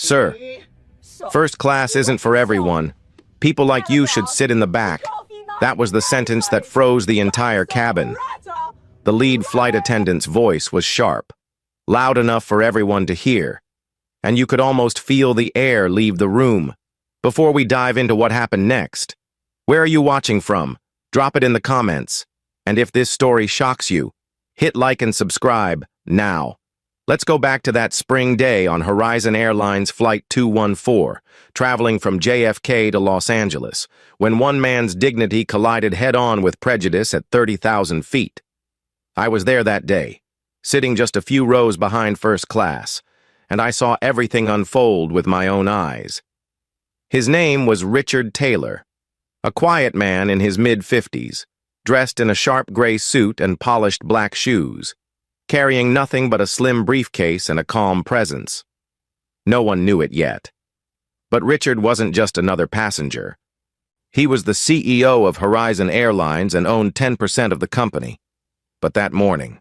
Sir, first class isn't for everyone. People like you should sit in the back. That was the sentence that froze the entire cabin. The lead flight attendant's voice was sharp, loud enough for everyone to hear, and you could almost feel the air leave the room. Before we dive into what happened next, where are you watching from? Drop it in the comments. And if this story shocks you, hit like and subscribe now. Let's go back to that spring day on Horizon Airlines Flight 214, traveling from JFK to Los Angeles, when one man's dignity collided head-on with prejudice at 30,000 feet. I was there that day, sitting just a few rows behind first class, and I saw everything unfold with my own eyes. His name was Richard Taylor, a quiet man in his mid-50s, dressed in a sharp gray suit and polished black shoes, carrying nothing but a slim briefcase and a calm presence. No one knew it yet. But Richard wasn't just another passenger. He was the CEO of Horizon Airlines and owned 10% of the company. But that morning,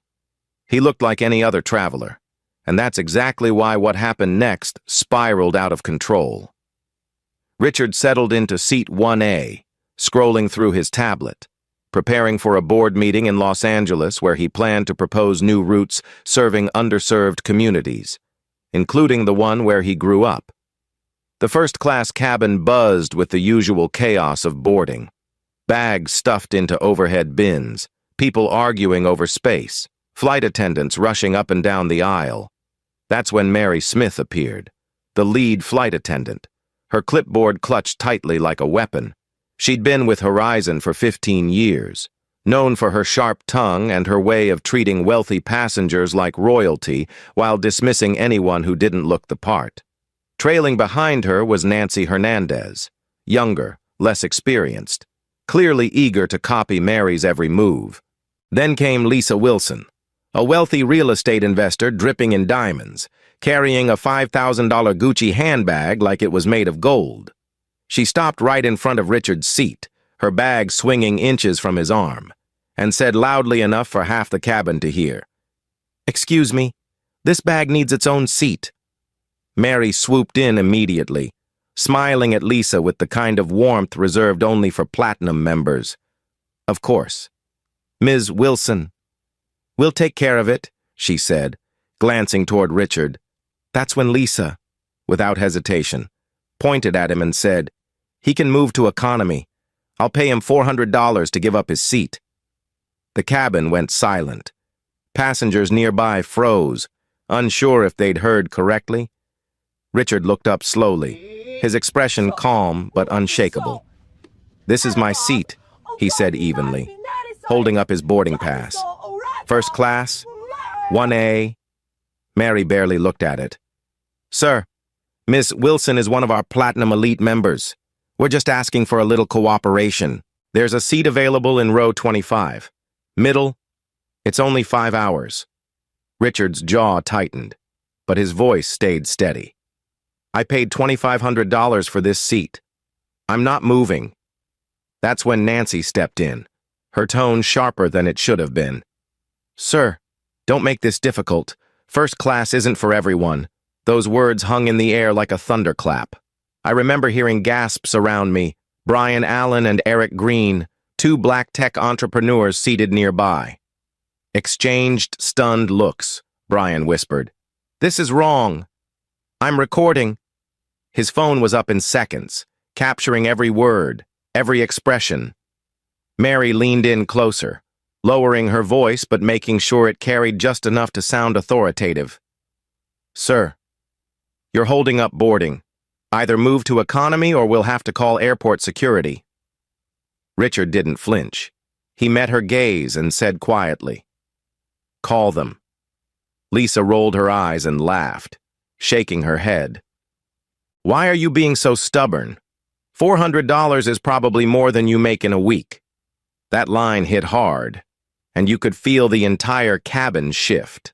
he looked like any other traveler, and that's exactly why what happened next spiraled out of control. Richard settled into seat 1A, scrolling through his tablet, preparing for a board meeting in Los Angeles where he planned to propose new routes serving underserved communities, including the one where he grew up. The first-class cabin buzzed with the usual chaos of boarding. Bags stuffed into overhead bins, people arguing over space, flight attendants rushing up and down the aisle. That's when Mary Smith appeared, the lead flight attendant, her clipboard clutched tightly like a weapon. She'd been with Horizon for 15 years, known for her sharp tongue and her way of treating wealthy passengers like royalty while dismissing anyone who didn't look the part. Trailing behind her was Nancy Hernandez, younger, less experienced, clearly eager to copy Mary's every move. Then came Lisa Wilson, a wealthy real estate investor dripping in diamonds, carrying a $5,000 Gucci handbag like it was made of gold. She stopped right in front of Richard's seat, her bag swinging inches from his arm, and said loudly enough for half the cabin to hear, "Excuse me, this bag needs its own seat." Mary swooped in immediately, smiling at Lisa with the kind of warmth reserved only for platinum members. "Of course. Ms. Wilson." "We'll take care of it," she said, glancing toward Richard. That's when Lisa, without hesitation, pointed at him and said, "He can move to economy. I'll pay him $400 to give up his seat." The cabin went silent. Passengers nearby froze, unsure if they'd heard correctly. Richard looked up slowly, his expression calm but unshakable. "This is my seat," he said evenly, holding up his boarding pass. "First class, 1A. Mary barely looked at it. "Sir, Miss Wilson is one of our Platinum Elite members. We're just asking for a little cooperation. There's a seat available in row 25. Middle, it's only 5 hours." Richard's jaw tightened, but his voice stayed steady. "I paid $2,500 for this seat. I'm not moving." That's when Nancy stepped in, her tone sharper than it should have been. "Sir, don't make this difficult. First class isn't for everyone." Those words hung in the air like a thunderclap. I remember hearing gasps around me, Brian Allen and Eric Green, two black tech entrepreneurs seated nearby. Exchanged stunned looks, Brian whispered. "This is wrong. I'm recording." His phone was up in seconds, capturing every word, every expression. Mary leaned in closer, lowering her voice but making sure it carried just enough to sound authoritative. "Sir, you're holding up boarding. Either move to economy or we'll have to call airport security." Richard didn't flinch. He met her gaze and said quietly, "Call them." Lisa rolled her eyes and laughed, shaking her head. "Why are you being so stubborn? $400 is probably more than you make in a week." That line hit hard, and you could feel the entire cabin shift.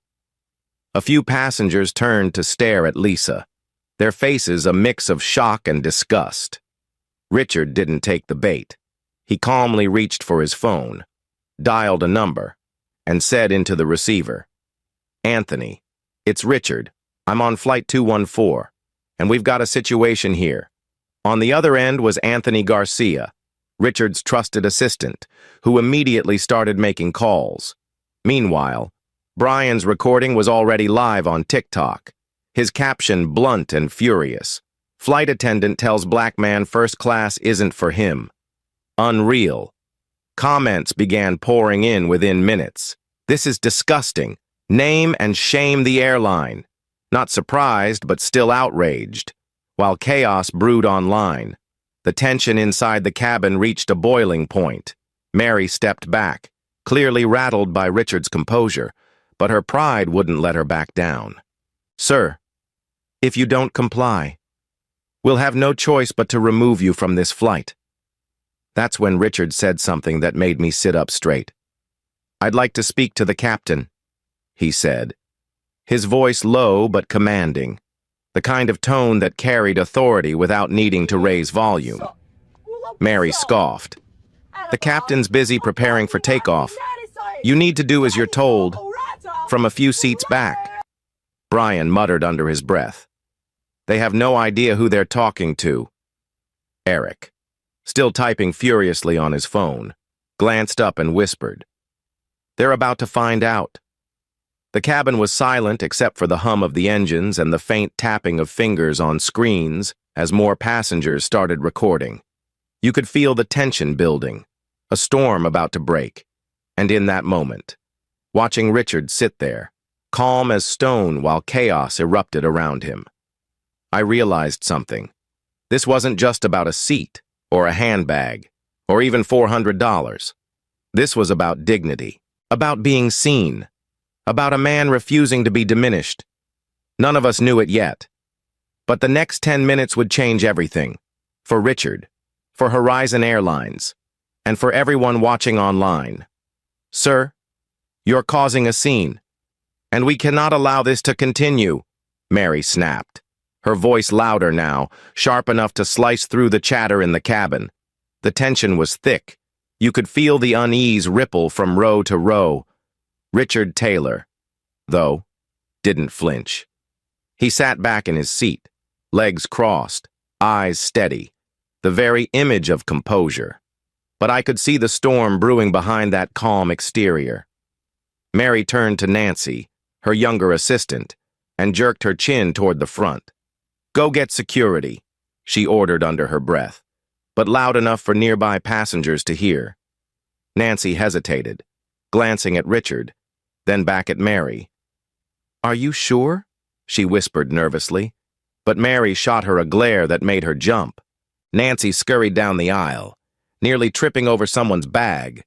A few passengers turned to stare at Lisa, their faces a mix of shock and disgust. Richard didn't take the bait. He calmly reached for his phone, dialed a number, and said into the receiver, "Anthony, it's Richard. I'm on flight 214. and we've got a situation here. On the other end was Anthony Garcia, Richard's trusted assistant, who immediately started making calls. Meanwhile, Brian's recording was already live on TikTok, his caption blunt and furious. Flight attendant tells black man first class isn't for him. Unreal. Comments began pouring in within minutes. This is disgusting. Name and shame the airline. Not surprised, but still outraged. While chaos brewed online, the tension inside the cabin reached a boiling point. Mary stepped back, clearly rattled by Richard's composure, but her pride wouldn't let her back down. "Sir, if you don't comply, we'll have no choice but to remove you from this flight." That's when Richard said something that made me sit up straight. "I'd like to speak to the captain," he said, his voice low but commanding, the kind of tone that carried authority without needing to raise volume. Mary scoffed. "The captain's busy preparing for takeoff. You need to do as you're told." From a few seats back, Brian muttered under his breath. "They have no idea who they're talking to." Eric, still typing furiously on his phone, glanced up and whispered, "They're about to find out." The cabin was silent except for the hum of the engines and the faint tapping of fingers on screens as more passengers started recording. You could feel the tension building, a storm about to break, and in that moment, watching Richard sit there, calm as stone while chaos erupted around him, I realized something. This wasn't just about a seat, or a handbag, or even $400. This was about dignity, about being seen, about a man refusing to be diminished. None of us knew it yet. But the next 10 minutes would change everything. For Richard, for Horizon Airlines, and for everyone watching online. "Sir, you're causing a scene, and we cannot allow this to continue," Mary snapped, her voice louder now, sharp enough to slice through the chatter in the cabin. The tension was thick. You could feel the unease ripple from row to row. Richard Taylor, though, didn't flinch. He sat back in his seat, legs crossed, eyes steady, the very image of composure. But I could see the storm brewing behind that calm exterior. Mary turned to Nancy, her younger assistant, and jerked her chin toward the front. "Go get security," she ordered under her breath, but loud enough for nearby passengers to hear. Nancy hesitated, glancing at Richard, then back at Mary. "Are you sure?" she whispered nervously, but Mary shot her a glare that made her jump. Nancy scurried down the aisle, nearly tripping over someone's bag,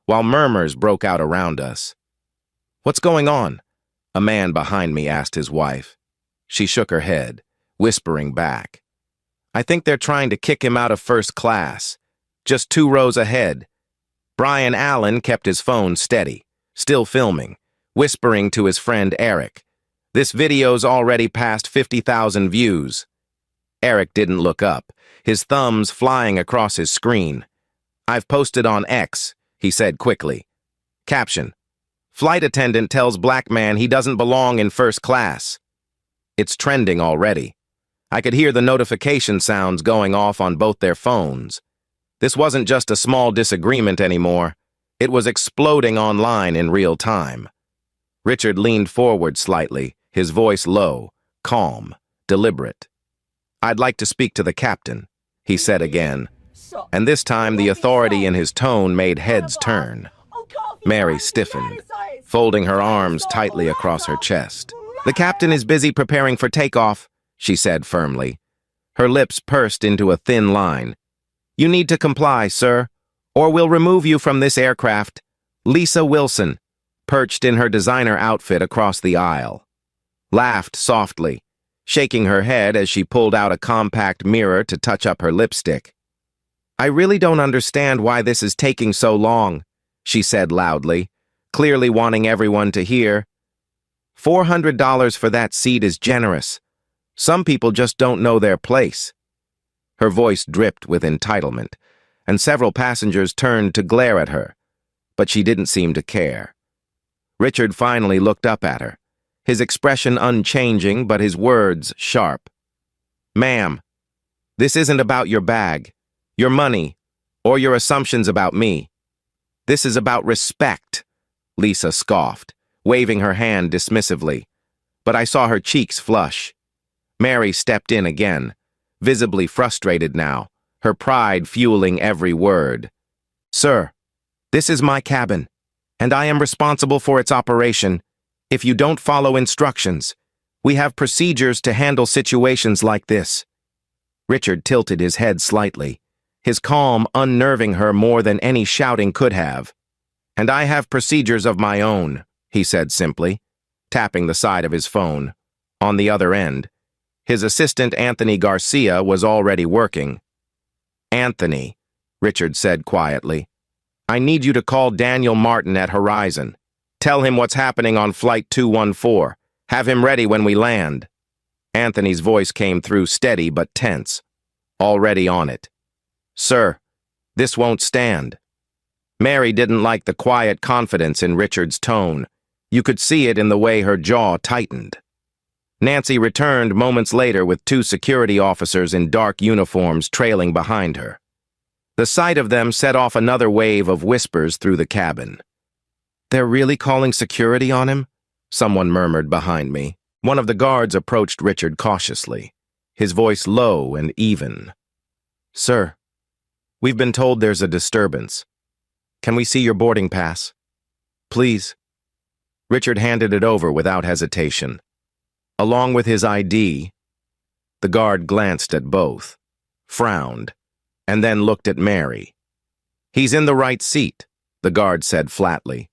while murmurs broke out around us. "What's going on?" a man behind me asked his wife. She shook her head, whispering back, "I think they're trying to kick him out of first class, just 2 rows ahead." Brian Allen kept his phone steady, still filming, whispering to his friend Eric, "This video's already past 50,000 views." Eric didn't look up, his thumbs flying across his screen. "I've posted on X," he said quickly. Caption: "Flight attendant tells black man he doesn't belong in first class." It's trending already. I could hear the notification sounds going off on both their phones. This wasn't just a small disagreement anymore. It was exploding online in real time. Richard leaned forward slightly, his voice low, calm, deliberate. "I'd like to speak to the captain," he said again, and this time the authority in his tone made heads turn. Mary stiffened, folding her arms tightly across her chest. "The captain is busy preparing for takeoff," she said firmly. Her lips pursed into a thin line. "You need to comply, sir, or we'll remove you from this aircraft." Lisa Wilson, perched in her designer outfit across the aisle, laughed softly, shaking her head as she pulled out a compact mirror to touch up her lipstick. "I really don't understand why this is taking so long," she said loudly, clearly wanting everyone to hear. $400 for that seat is generous. Some people just don't know their place." Her voice dripped with entitlement, and several passengers turned to glare at her, but she didn't seem to care. Richard finally looked up at her, his expression unchanging but his words sharp. Ma'am, this isn't about your bag, your money, or your assumptions about me. This is about respect, Lisa scoffed, waving her hand dismissively. But I saw her cheeks flush. Mary stepped in again, visibly frustrated now, her pride fueling every word. Sir, this is my cabin, and I am responsible for its operation. If you don't follow instructions, we have procedures to handle situations like this. Richard tilted his head slightly, his calm unnerving her more than any shouting could have. And I have procedures of my own, he said simply, tapping the side of his phone. On the other end, his assistant Anthony Garcia was already working. Anthony, Richard said quietly, I need you to call Daniel Martin at Horizon. Tell him what's happening on Flight 214. Have him ready when we land. Anthony's voice came through steady but tense. Already on it. Sir, this won't stand. Mary didn't like the quiet confidence in Richard's tone. You could see it in the way her jaw tightened. Nancy returned moments later with 2 security officers in dark uniforms trailing behind her. The sight of them set off another wave of whispers through the cabin. They're really calling security on him? Someone murmured behind me. One of the guards approached Richard cautiously, his voice low and even. Sir, we've been told there's a disturbance. Can we see your boarding pass? Please. Richard handed it over without hesitation. Along with his ID, the guard glanced at both, frowned, and then looked at Mary. He's in the right seat, the guard said flatly.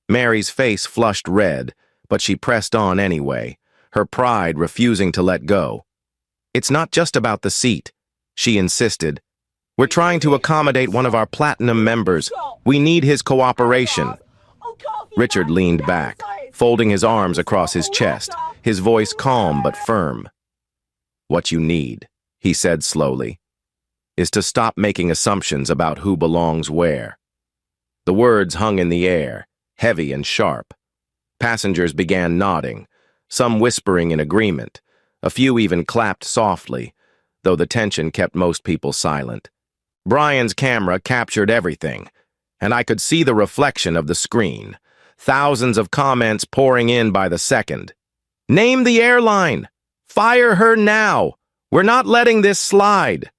Mary's face flushed red, but she pressed on anyway, her pride refusing to let go. It's not just about the seat, she insisted. We're trying to accommodate one of our platinum members. We need his cooperation. Richard leaned back, folding his arms across his chest, his voice calm but firm. What you need, he said slowly, is to stop making assumptions about who belongs where. The words hung in the air, heavy and sharp. Passengers began nodding, some whispering in agreement. A few even clapped softly, though the tension kept most people silent. Brian's camera captured everything, and I could see the reflection of the screen. Thousands of comments pouring in by the second. Name the airline! Fire her now! We're not letting this slide!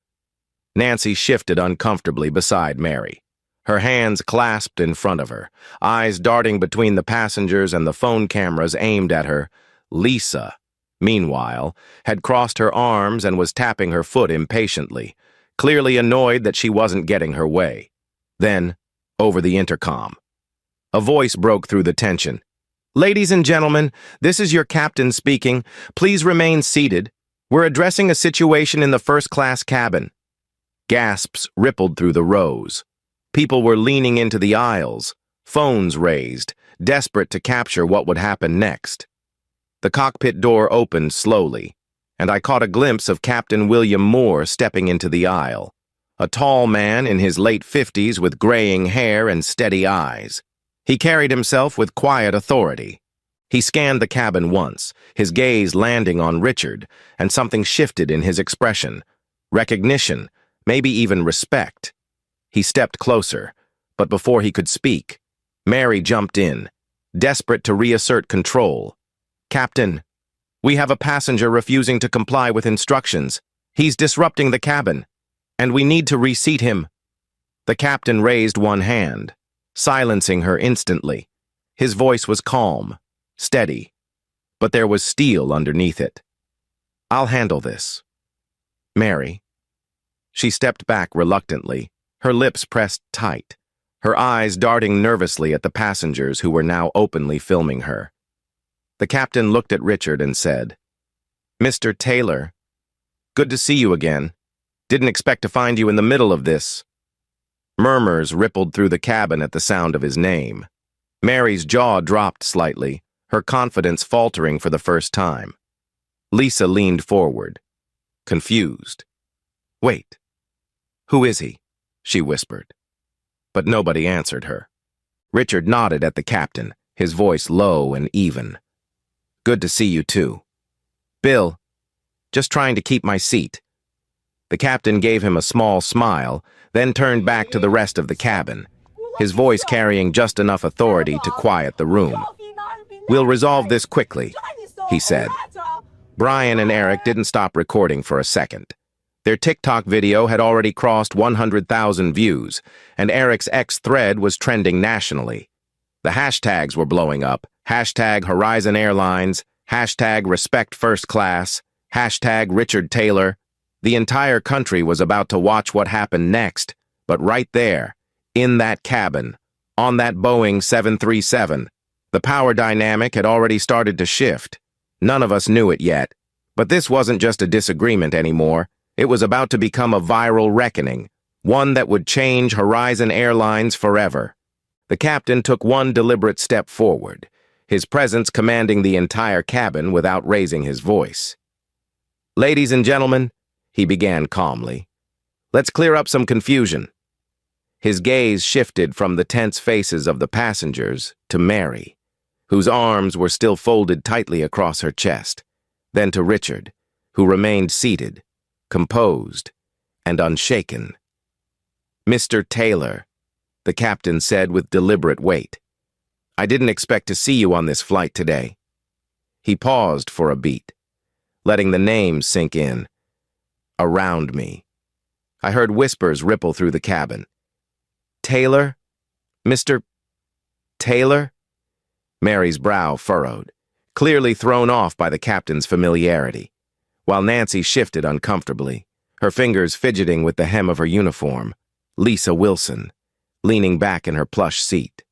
Nancy shifted uncomfortably beside Mary, her hands clasped in front of her, eyes darting between the passengers and the phone cameras aimed at her. Lisa, meanwhile, had crossed her arms and was tapping her foot impatiently, clearly annoyed that she wasn't getting her way. Then, over the intercom, a voice broke through the tension. Ladies and gentlemen, this is your captain speaking. Please remain seated. We're addressing a situation in the first-class cabin. Gasps rippled through the rows. People were leaning into the aisles, phones raised, desperate to capture what would happen next. The cockpit door opened slowly, and I caught a glimpse of Captain William Moore stepping into the aisle, a tall man in his late 50s with graying hair and steady eyes. He carried himself with quiet authority. He scanned the cabin once, his gaze landing on Richard, and something shifted in his expression. Recognition, maybe even respect. He stepped closer, but before he could speak, Mary jumped in, desperate to reassert control. Captain, we have a passenger refusing to comply with instructions. He's disrupting the cabin, and we need to reseat him. The captain raised one hand, silencing her instantly. His voice was calm, steady, but there was steel underneath it. I'll handle this. Mary. She stepped back reluctantly, her lips pressed tight, her eyes darting nervously at the passengers who were now openly filming her. The captain looked at Richard and said, Mr. Taylor, good to see you again. Didn't expect to find you in the middle of this. Murmurs rippled through the cabin at the sound of his name. Mary's jaw dropped slightly, her confidence faltering for the first time. Lisa leaned forward, confused. Wait, who is he? She whispered. But nobody answered her. Richard nodded at the captain, his voice low and even. Good to see you too. Bill, Just trying to keep my seat." The captain gave him a small smile, then turned back to the rest of the cabin, his voice carrying just enough authority to quiet the room. "We'll resolve this quickly," he said. Brian and Eric didn't stop recording for a second. Their TikTok video had already crossed 100,000 views, and Eric's X thread was trending nationally. The hashtags were blowing up. Hashtag Horizon Airlines, hashtag Respect First Class, hashtag Richard Taylor. The entire country was about to watch what happened next, but right there, in that cabin, on that Boeing 737, the power dynamic had already started to shift. None of us knew it yet, but this wasn't just a disagreement anymore. It was about to become a viral reckoning, one that would change Horizon Airlines forever. The captain took one deliberate step forward, his presence commanding the entire cabin without raising his voice. "Ladies and gentlemen," he began calmly, "let's clear up some confusion." His gaze shifted from the tense faces of the passengers to Mary, whose arms were still folded tightly across her chest, then to Richard, who remained seated, composed, and unshaken. "Mr. Taylor," the captain said with deliberate weight, "I didn't expect to see you on this flight today." He paused for a beat, letting the name sink in. Around me, I heard whispers ripple through the cabin. "Taylor? Mr. Taylor?" Mary's brow furrowed, clearly thrown off by the captain's familiarity, while Nancy shifted uncomfortably, her fingers fidgeting with the hem of her uniform. Lisa Wilson, leaning back in her plush seat,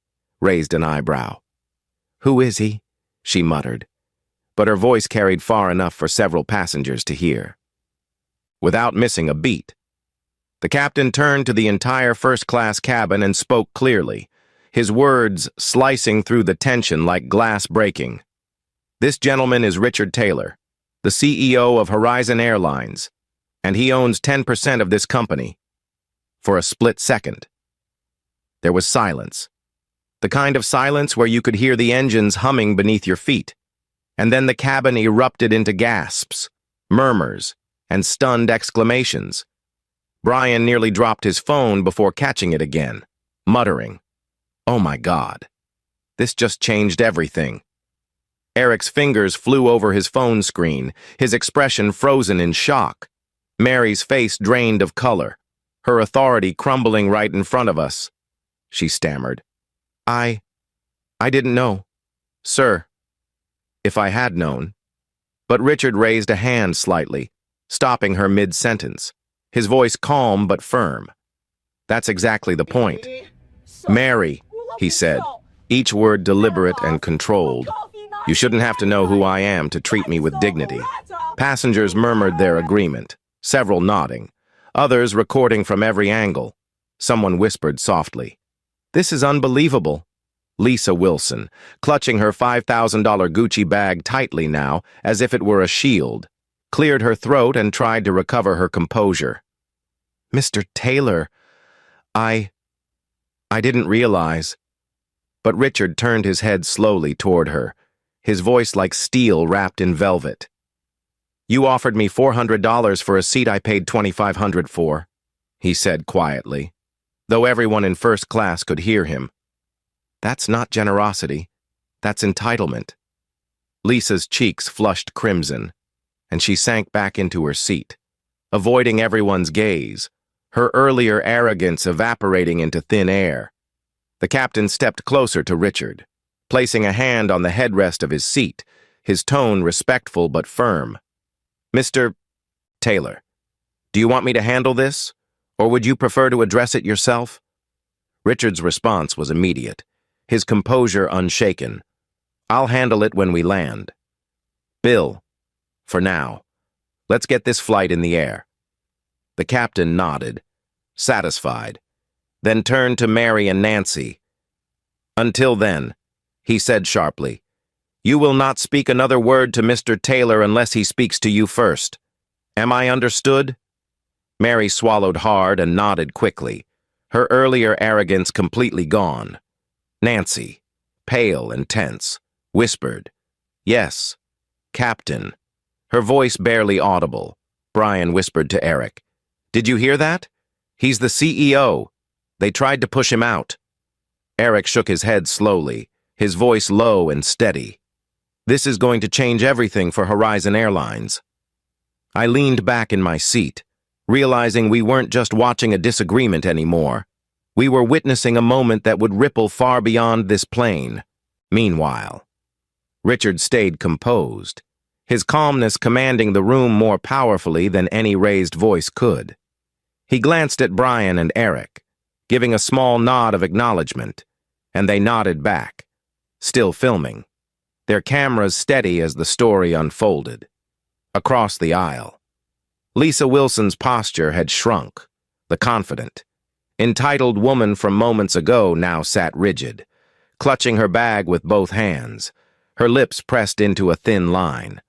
raised an eyebrow. "Who is he?" she muttered, but her voice carried far enough for several passengers to hear. Without missing a beat, the captain turned to the entire first-class cabin and spoke clearly, his words slicing through the tension like glass breaking. "This gentleman is Richard Taylor, the CEO of Horizon Airlines, and he owns 10% of this company." For a split second, there was silence, the kind of silence where you could hear the engines humming beneath your feet, and then the cabin erupted into gasps, murmurs, and stunned exclamations. Brian nearly dropped his phone before catching it again, muttering, "Oh my God, this just changed everything." Eric's fingers flew over his phone screen, his expression frozen in shock. Mary's face drained of color, her authority crumbling right in front of us. She stammered, I didn't know, sir. If I had known." But Richard raised a hand slightly, stopping her mid-sentence, his voice calm but firm. "That's exactly the point. Mary," he said, each word deliberate and controlled. "You shouldn't have to know who I am to treat me with dignity." Passengers murmured their agreement, several nodding, others recording from every angle. Someone whispered softly, "This is unbelievable." Lisa Wilson, clutching her $5,000 Gucci bag tightly now, as if it were a shield, cleared her throat and tried to recover her composure. "Mr. Taylor, I didn't realize." But Richard turned his head slowly toward her, his voice like steel wrapped in velvet. "You offered me $400 for a seat I paid $2,500 for," he said quietly, though everyone in first class could hear him. "That's not generosity. That's entitlement." Lisa's cheeks flushed crimson, and she sank back into her seat, avoiding everyone's gaze, her earlier arrogance evaporating into thin air. The captain stepped closer to Richard, placing a hand on the headrest of his seat, his tone respectful but firm. "Mr. Taylor, do you want me to handle this, or would you prefer to address it yourself?" Richard's response was immediate, his composure unshaken. "I'll handle it when we land. Bill, for now, let's get this flight in the air." The captain nodded, satisfied, then turned to Mary and Nancy. "Until then," he said sharply, "you will not speak another word to Mr. Taylor unless he speaks to you first. Am I understood?" Mary swallowed hard and nodded quickly, her earlier arrogance completely gone. Nancy, pale and tense, whispered, "Yes, Captain." Her voice barely audible. Brian whispered to Eric. "Did you hear that? He's the CEO. They tried to push him out." Eric shook his head slowly, his voice low and steady. "This is going to change everything for Horizon Airlines." I leaned back in my seat, realizing we weren't just watching a disagreement anymore. We were witnessing a moment that would ripple far beyond this plane. Meanwhile, Richard stayed composed, his calmness commanding the room more powerfully than any raised voice could. He glanced at Brian and Eric, giving a small nod of acknowledgement, and they nodded back, still filming, their cameras steady as the story unfolded. Across the aisle, Lisa Wilson's posture had shrunk. The confident, entitled woman from moments ago now sat rigid, clutching her bag with both hands, her lips pressed into a thin line.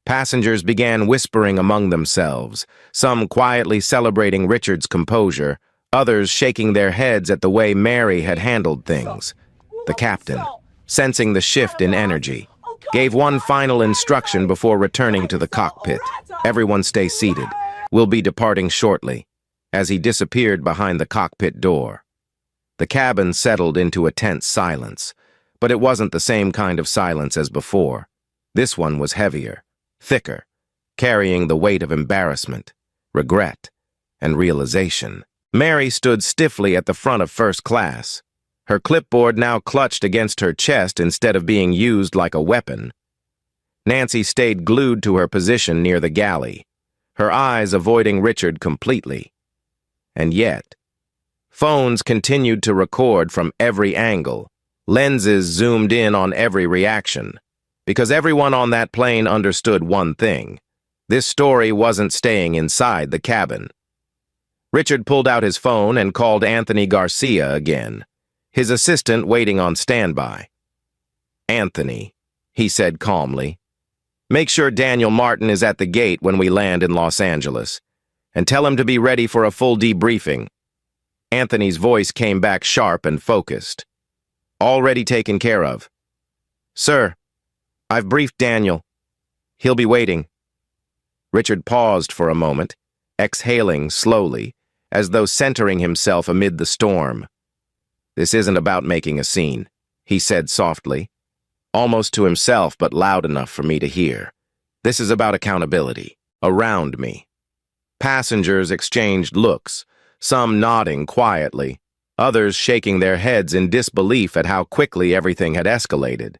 Passengers began whispering among themselves, some quietly celebrating Richard's composure, others shaking their heads at the way Mary had handled things. The captain, sensing the shift in energy, gave one final instruction before returning to the cockpit. "Everyone stay seated. We'll be departing shortly," as he disappeared behind the cockpit door. The cabin settled into a tense silence, but it wasn't the same kind of silence as before. This one was heavier, thicker, carrying the weight of embarrassment, regret, and realization. Mary stood stiffly at the front of first class, her clipboard now clutched against her chest instead of being used like a weapon. Nancy stayed glued to her position near the galley, her eyes avoiding Richard completely. And yet, phones continued to record from every angle, lenses zoomed in on every reaction, because everyone on that plane understood one thing: this story wasn't staying inside the cabin. Richard pulled out his phone and called Anthony Garcia again, his assistant waiting on standby. "Anthony," he said calmly, "make sure Daniel Martin is at the gate when we land in Los Angeles, and tell him to be ready for a full debriefing." Anthony's voice came back sharp and focused. "Already taken care of." "Sir, I've briefed Daniel. He'll be waiting." Richard paused for a moment, exhaling slowly, as though centering himself amid the storm. "This isn't about making a scene," he said softly, almost to himself but loud enough for me to hear. "This is about accountability. Around me." Passengers exchanged looks, some nodding quietly, others shaking their heads in disbelief at how quickly everything had escalated.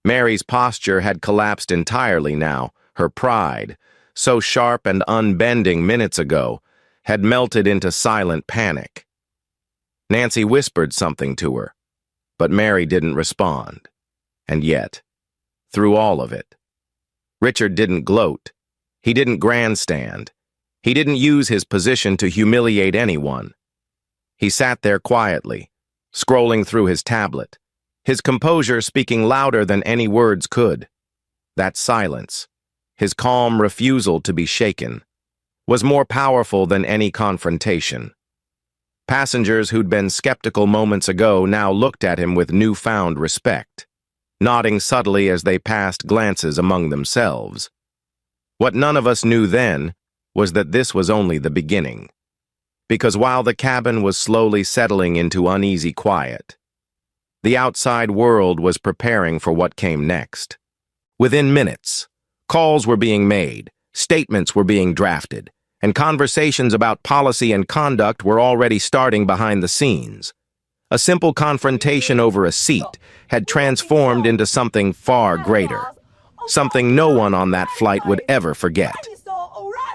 Mary's posture had collapsed entirely now, her pride, so sharp and unbending minutes ago, had melted into silent panic. Nancy whispered something to her, but Mary didn't respond. And yet, through all of it, Richard didn't gloat. He didn't grandstand. He didn't use his position to humiliate anyone. He sat there quietly, scrolling through his tablet, his composure speaking louder than any words could. That silence, his calm refusal to be shaken, was more powerful than any confrontation. Passengers who'd been skeptical moments ago now looked at him with newfound respect, nodding subtly as they passed glances among themselves. What none of us knew then was that this was only the beginning, because while the cabin was slowly settling into uneasy quiet, the outside world was preparing for what came next. Within minutes, calls were being made, statements were being drafted, and conversations about policy and conduct were already starting behind the scenes. A simple confrontation over a seat had transformed into something far greater, something no one on that flight would ever forget.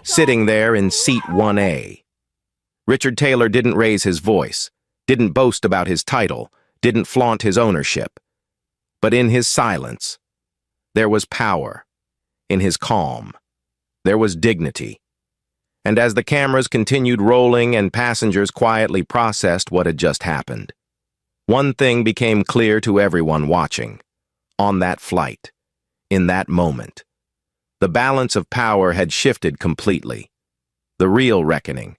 Sitting there in seat 1A, Richard Taylor didn't raise his voice, didn't boast about his title, didn't flaunt his ownership. But in his silence, there was power. In his calm, there was dignity. And as the cameras continued rolling and passengers quietly processed what had just happened, one thing became clear to everyone watching. On that flight, in that moment, the balance of power had shifted completely. The real reckoning,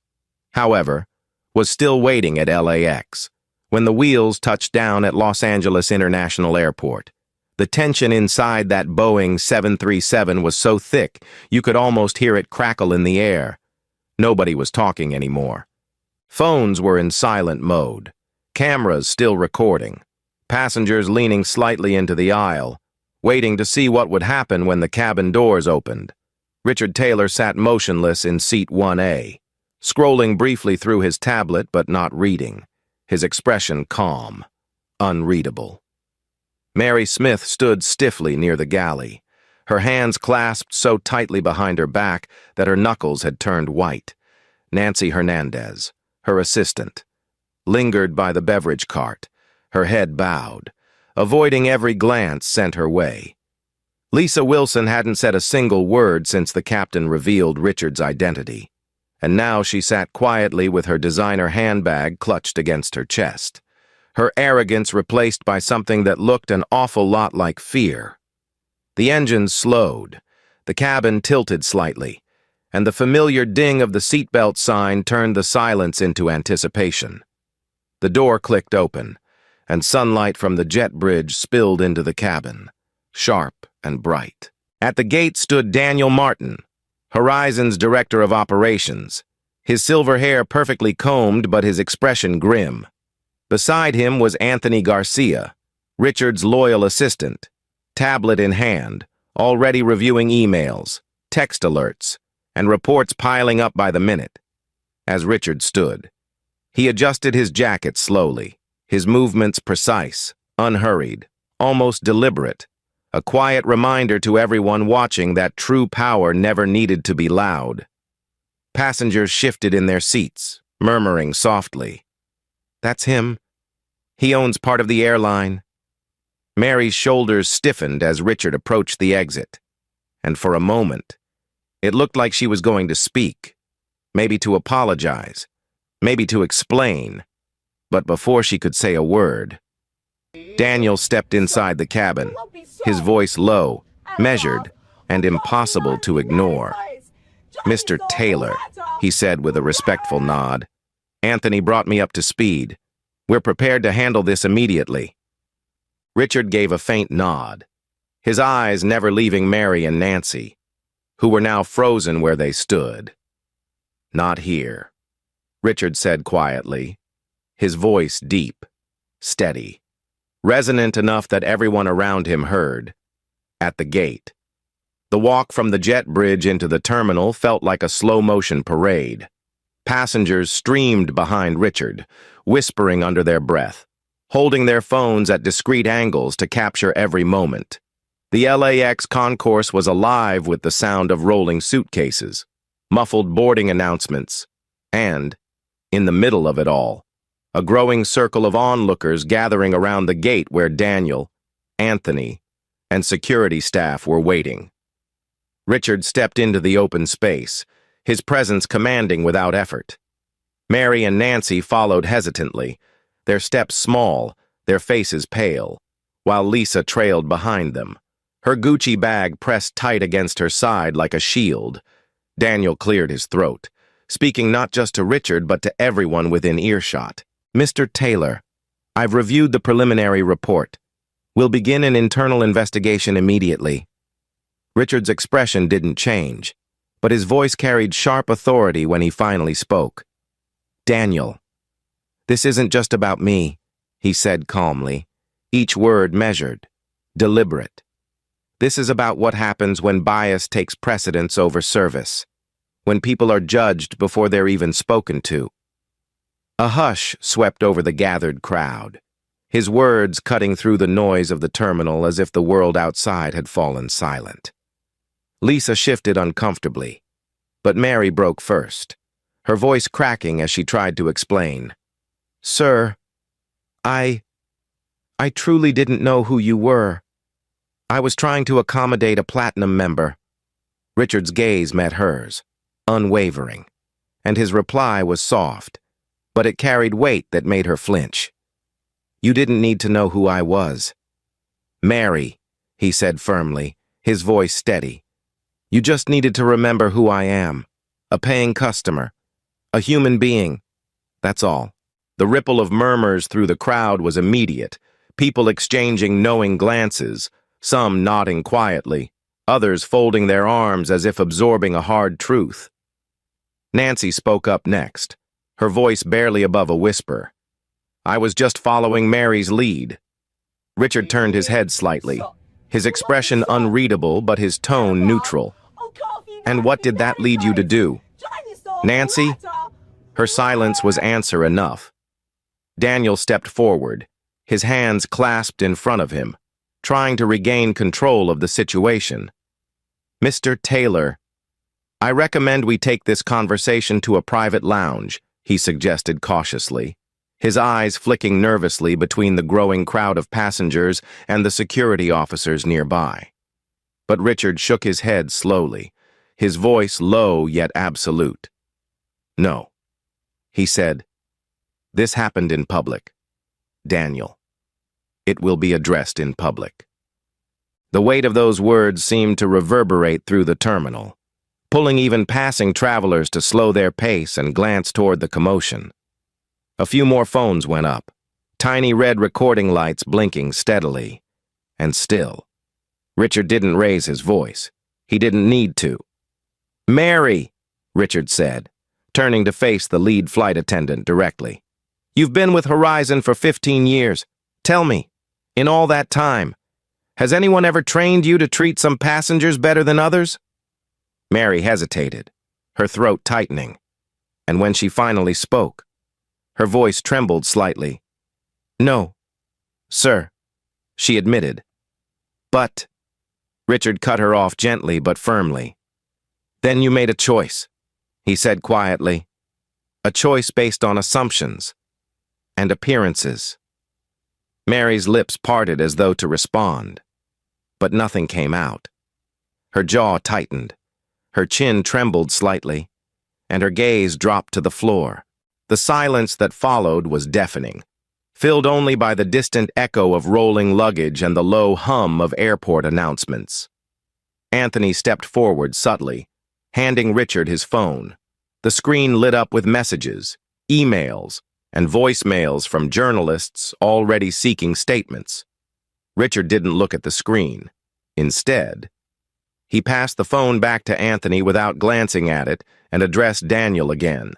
however, was still waiting at LAX when the wheels touched down at Los Angeles International Airport, The tension inside that Boeing 737 was so thick you could almost hear it crackle in the air. Nobody was talking anymore. Phones were in silent mode. Cameras still recording. Passengers leaning slightly into the aisle, waiting to see what would happen when the cabin doors opened. Richard Taylor sat motionless in seat 1A, scrolling briefly through his tablet but not reading, his expression calm, unreadable. Mary Smith stood stiffly near the galley, her hands clasped so tightly behind her back that her knuckles had turned white. Nancy Hernandez, her assistant, lingered by the beverage cart, her head bowed, avoiding every glance sent her way. Lisa Wilson hadn't said a single word since the captain revealed Richard's identity, and now she sat quietly with her designer handbag clutched against her chest, her arrogance replaced by something that looked an awful lot like fear. The engines slowed, the cabin tilted slightly, and the familiar ding of the seatbelt sign turned the silence into anticipation. The door clicked open, and sunlight from the jet bridge spilled into the cabin, sharp and bright. At the gate stood Daniel Martin, Horizon's director of operations, his silver hair perfectly combed but his expression grim. Beside him was Anthony Garcia, Richard's loyal assistant, tablet in hand, already reviewing emails, text alerts, and reports piling up by the minute. As Richard stood, he adjusted his jacket slowly, his movements precise, unhurried, almost deliberate, a quiet reminder to everyone watching that true power never needed to be loud. Passengers shifted in their seats, murmuring softly, "That's him. He owns part of the airline." Mary's shoulders stiffened as Richard approached the exit, and for a moment, it looked like she was going to speak, maybe to apologize, maybe to explain, but before she could say a word, Daniel stepped inside the cabin, his voice low, measured, and impossible to ignore. "Mr. Taylor," he said with a respectful nod, "Anthony brought me up to speed. We're prepared to handle this immediately." Richard gave a faint nod, his eyes never leaving Mary and Nancy, who were now frozen where they stood. "Not here," Richard said quietly, his voice deep, steady, resonant enough that everyone around him heard. At the gate. The walk from the jet bridge into the terminal felt like a slow-motion parade. Passengers streamed behind Richard, whispering under their breath, holding their phones at discreet angles to capture every moment. The LAX concourse was alive with the sound of rolling suitcases, muffled boarding announcements, and, in the middle of it all, a growing circle of onlookers gathering around the gate where Daniel, Anthony, and security staff were waiting. Richard stepped into the open space, his presence commanding without effort. Mary and Nancy followed hesitantly, their steps small, their faces pale, while Lisa trailed behind them, her Gucci bag pressed tight against her side like a shield. Daniel cleared his throat, speaking not just to Richard but to everyone within earshot. "Mr. Taylor, I've reviewed the preliminary report. We'll begin an internal investigation immediately." Richard's expression didn't change, but his voice carried sharp authority when he finally spoke. "Daniel, this isn't just about me," he said calmly, each word measured, deliberate. "This is about what happens when bias takes precedence over service, when people are judged before they're even spoken to." A hush swept over the gathered crowd, his words cutting through the noise of the terminal as if the world outside had fallen silent. Lisa shifted uncomfortably, but Mary broke first, her voice cracking as she tried to explain. "Sir, I truly didn't know who you were. I was trying to accommodate a platinum member." Richard's gaze met hers, unwavering, and his reply was soft, but it carried weight that made her flinch. "You didn't need to know who I was." "Mary," he said firmly, his voice steady, "you just needed to remember who I am. A paying customer. A human being. That's all." The ripple of murmurs through the crowd was immediate, people exchanging knowing glances, some nodding quietly, others folding their arms as if absorbing a hard truth. Nancy spoke up next, her voice barely above a whisper. "I was just following Mary's lead." Richard turned his head slightly, his expression unreadable but his tone neutral. "And what did that lead you to do?" "Nancy?" Her silence was answer enough. Daniel stepped forward, his hands clasped in front of him, trying to regain control of the situation. "Mr. Taylor, I recommend we take this conversation to a private lounge," he suggested cautiously, his eyes flicking nervously between the growing crowd of passengers and the security officers nearby. But Richard shook his head slowly, his voice low yet absolute. "No," he said. "This happened in public. Daniel. It will be addressed in public." The weight of those words seemed to reverberate through the terminal, pulling even passing travelers to slow their pace and glance toward the commotion. A few more phones went up, tiny red recording lights blinking steadily. And still, Richard didn't raise his voice. He didn't need to. "Mary," Richard said, turning to face the lead flight attendant directly. "You've been with Horizon for 15 years. Tell me, in all that time, has anyone ever trained you to treat some passengers better than others?" Mary hesitated, her throat tightening, and when she finally spoke, her voice trembled slightly. "No, sir," she admitted. "But," Richard cut her off gently but firmly. "Then you made a choice," he said quietly. "A choice based on assumptions and appearances." Mary's lips parted as though to respond, but nothing came out. Her jaw tightened, her chin trembled slightly, and her gaze dropped to the floor. The silence that followed was deafening, filled only by the distant echo of rolling luggage and the low hum of airport announcements. Anthony stepped forward subtly, handing Richard his phone. The screen lit up with messages, emails, and voicemails from journalists already seeking statements. Richard didn't look at the screen. Instead, he passed the phone back to Anthony without glancing at it and addressed Daniel again.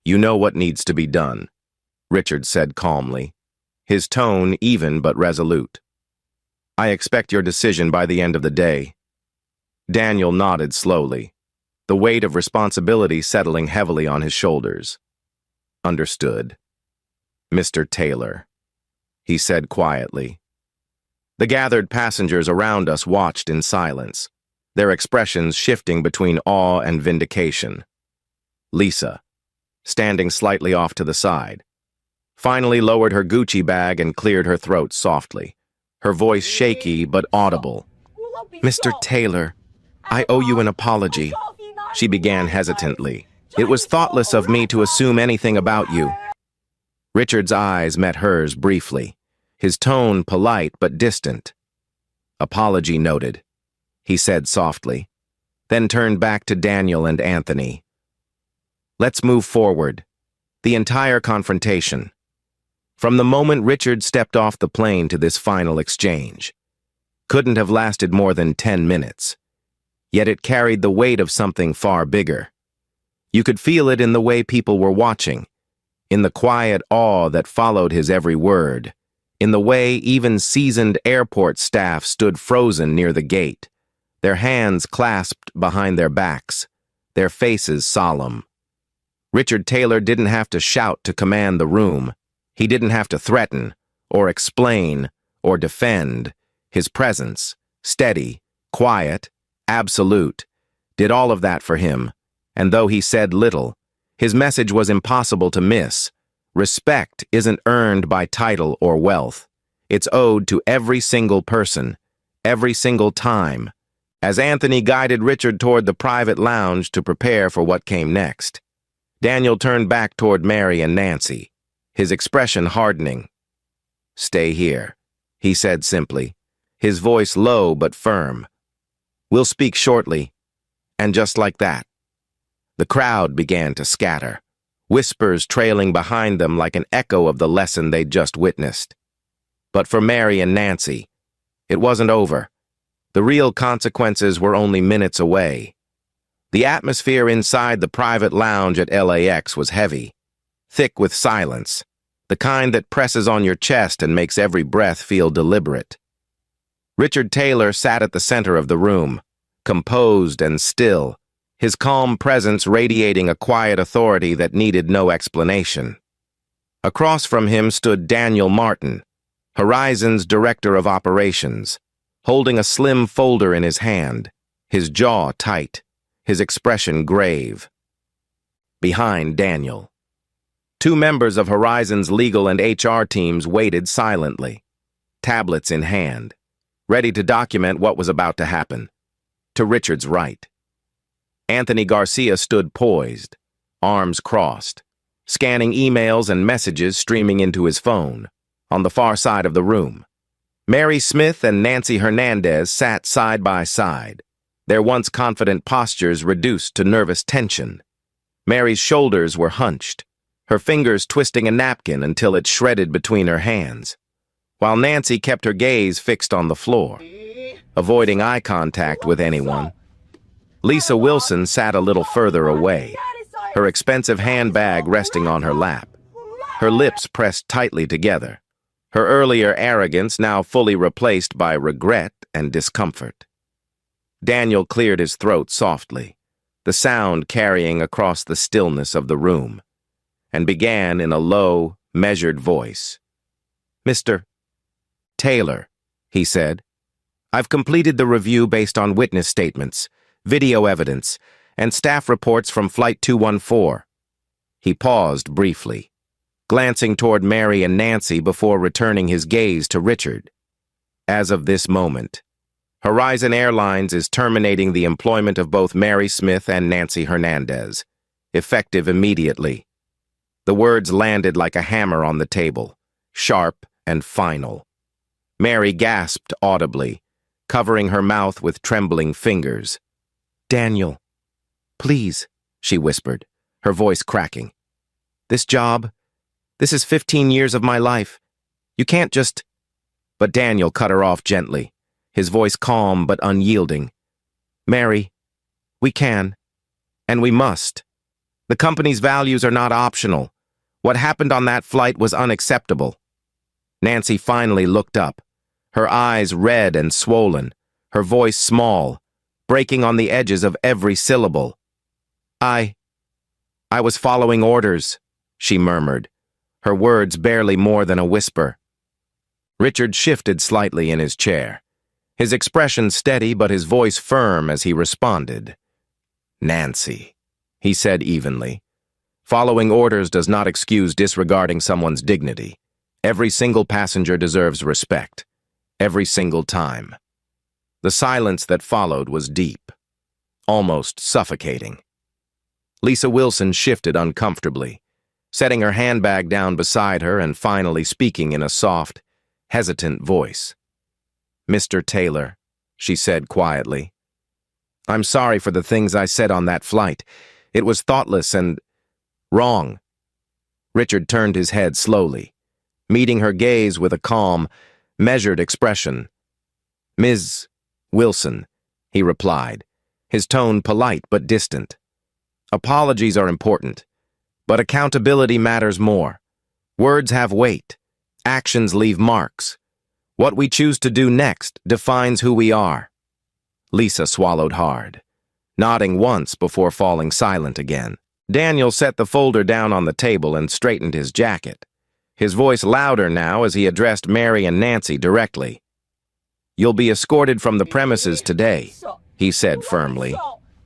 "You know what needs to be done," Richard said calmly, his tone even but resolute. "I expect your decision by the end of the day." Daniel nodded slowly, the weight of responsibility settling heavily on his shoulders. "Understood, Mr. Taylor," he said quietly. The gathered passengers around us watched in silence, their expressions shifting between awe and vindication. Lisa, standing slightly off to the side, finally lowered her Gucci bag and cleared her throat softly, her voice shaky but audible. "Mr. Taylor, I owe you an apology," she began hesitantly. "It was thoughtless of me to assume anything about you." Richard's eyes met hers briefly, his tone polite but distant. "Apology noted," he said softly, then turned back to Daniel and Anthony. "Let's move forward. The entire confrontation. From the moment Richard stepped off the plane to this final exchange. Couldn't have lasted more than 10 minutes. Yet it carried the weight of something far bigger. You could feel it in the way people were watching, in the quiet awe that followed his every word, in the way even seasoned airport staff stood frozen near the gate, their hands clasped behind their backs, their faces solemn. Richard Taylor didn't have to shout to command the room. He didn't have to threaten, or explain, or defend. His presence, steady, quiet, absolute, did all of that for him, and though he said little, his message was impossible to miss. Respect isn't earned by title or wealth. It's owed to every single person, every single time. As Anthony guided Richard toward the private lounge to prepare for what came next, Daniel turned back toward Mary and Nancy, his expression hardening. "Stay here," he said simply, his voice low but firm. "We'll speak shortly." And just like that, the crowd began to scatter, whispers trailing behind them like an echo of the lesson they'd just witnessed. But for Mary and Nancy, It wasn't over. The real consequences were only minutes away. The atmosphere inside the private lounge at LAX was heavy, thick with silence, the kind that presses on your chest and makes every breath feel deliberate. Richard Taylor sat at the center of the room, composed and still, his calm presence radiating a quiet authority that needed no explanation. Across from him stood Daniel Martin, Horizon's Director of Operations, holding a slim folder in his hand, his jaw tight, his expression grave. Behind Daniel, two members of Horizon's legal and HR teams waited silently, tablets in hand, ready to document what was about to happen. To Richard's right, Anthony Garcia stood poised, arms crossed, scanning emails and messages streaming into his phone. On the far side of the room, Mary Smith and Nancy Hernandez sat side by side, their once confident postures reduced to nervous tension. Mary's shoulders were hunched, her fingers twisting a napkin until it shredded between her hands, while Nancy kept her gaze fixed on the floor, avoiding eye contact with anyone. Lisa Wilson sat a little further away, her expensive handbag resting on her lap, her lips pressed tightly together, her earlier arrogance now fully replaced by regret and discomfort. Daniel cleared his throat softly, the sound carrying across the stillness of the room, and began in a low, measured voice. "Mr. Taylor," he said, "I've completed the review based on witness statements, video evidence, and staff reports from Flight 214. He paused briefly, glancing toward Mary and Nancy before returning his gaze to Richard. As of this moment, Horizon Airlines is terminating the employment of both Mary Smith and Nancy Hernandez, effective immediately. The words landed like a hammer on the table, sharp and final. Mary gasped audibly, covering her mouth with trembling fingers. "Daniel, please," she whispered, her voice cracking. "This job, this is 15 years of my life. You can't just—" But Daniel cut her off gently, his voice calm but unyielding. "Mary, we can, and we must. The company's values are not optional. What happened on that flight was unacceptable." Nancy finally looked up, her eyes red and swollen, her voice small, breaking on the edges of every syllable. I was following orders," she murmured, her words barely more than a whisper. Richard shifted slightly in his chair, his expression steady but his voice firm as he responded. "Nancy," he said evenly, "following orders does not excuse disregarding someone's dignity. Every single passenger deserves respect, every single time." The silence that followed was deep, almost suffocating. Lisa Wilson shifted uncomfortably, setting her handbag down beside her and finally speaking in a soft, hesitant voice. "Mr. Taylor," she said quietly, "I'm sorry for the things I said on that flight. It was thoughtless and wrong." Richard turned his head slowly, meeting her gaze with a calm, measured expression. "Ms. Wilson," he replied, his tone polite but distant. "Apologies are important, but accountability matters more. Words have weight. Actions leave marks. What we choose to do next defines who we are." Lisa swallowed hard, nodding once before falling silent again. Daniel set the folder down on the table and straightened his jacket, his voice louder now as he addressed Mary and Nancy directly. "You'll be escorted from the premises today," he said firmly,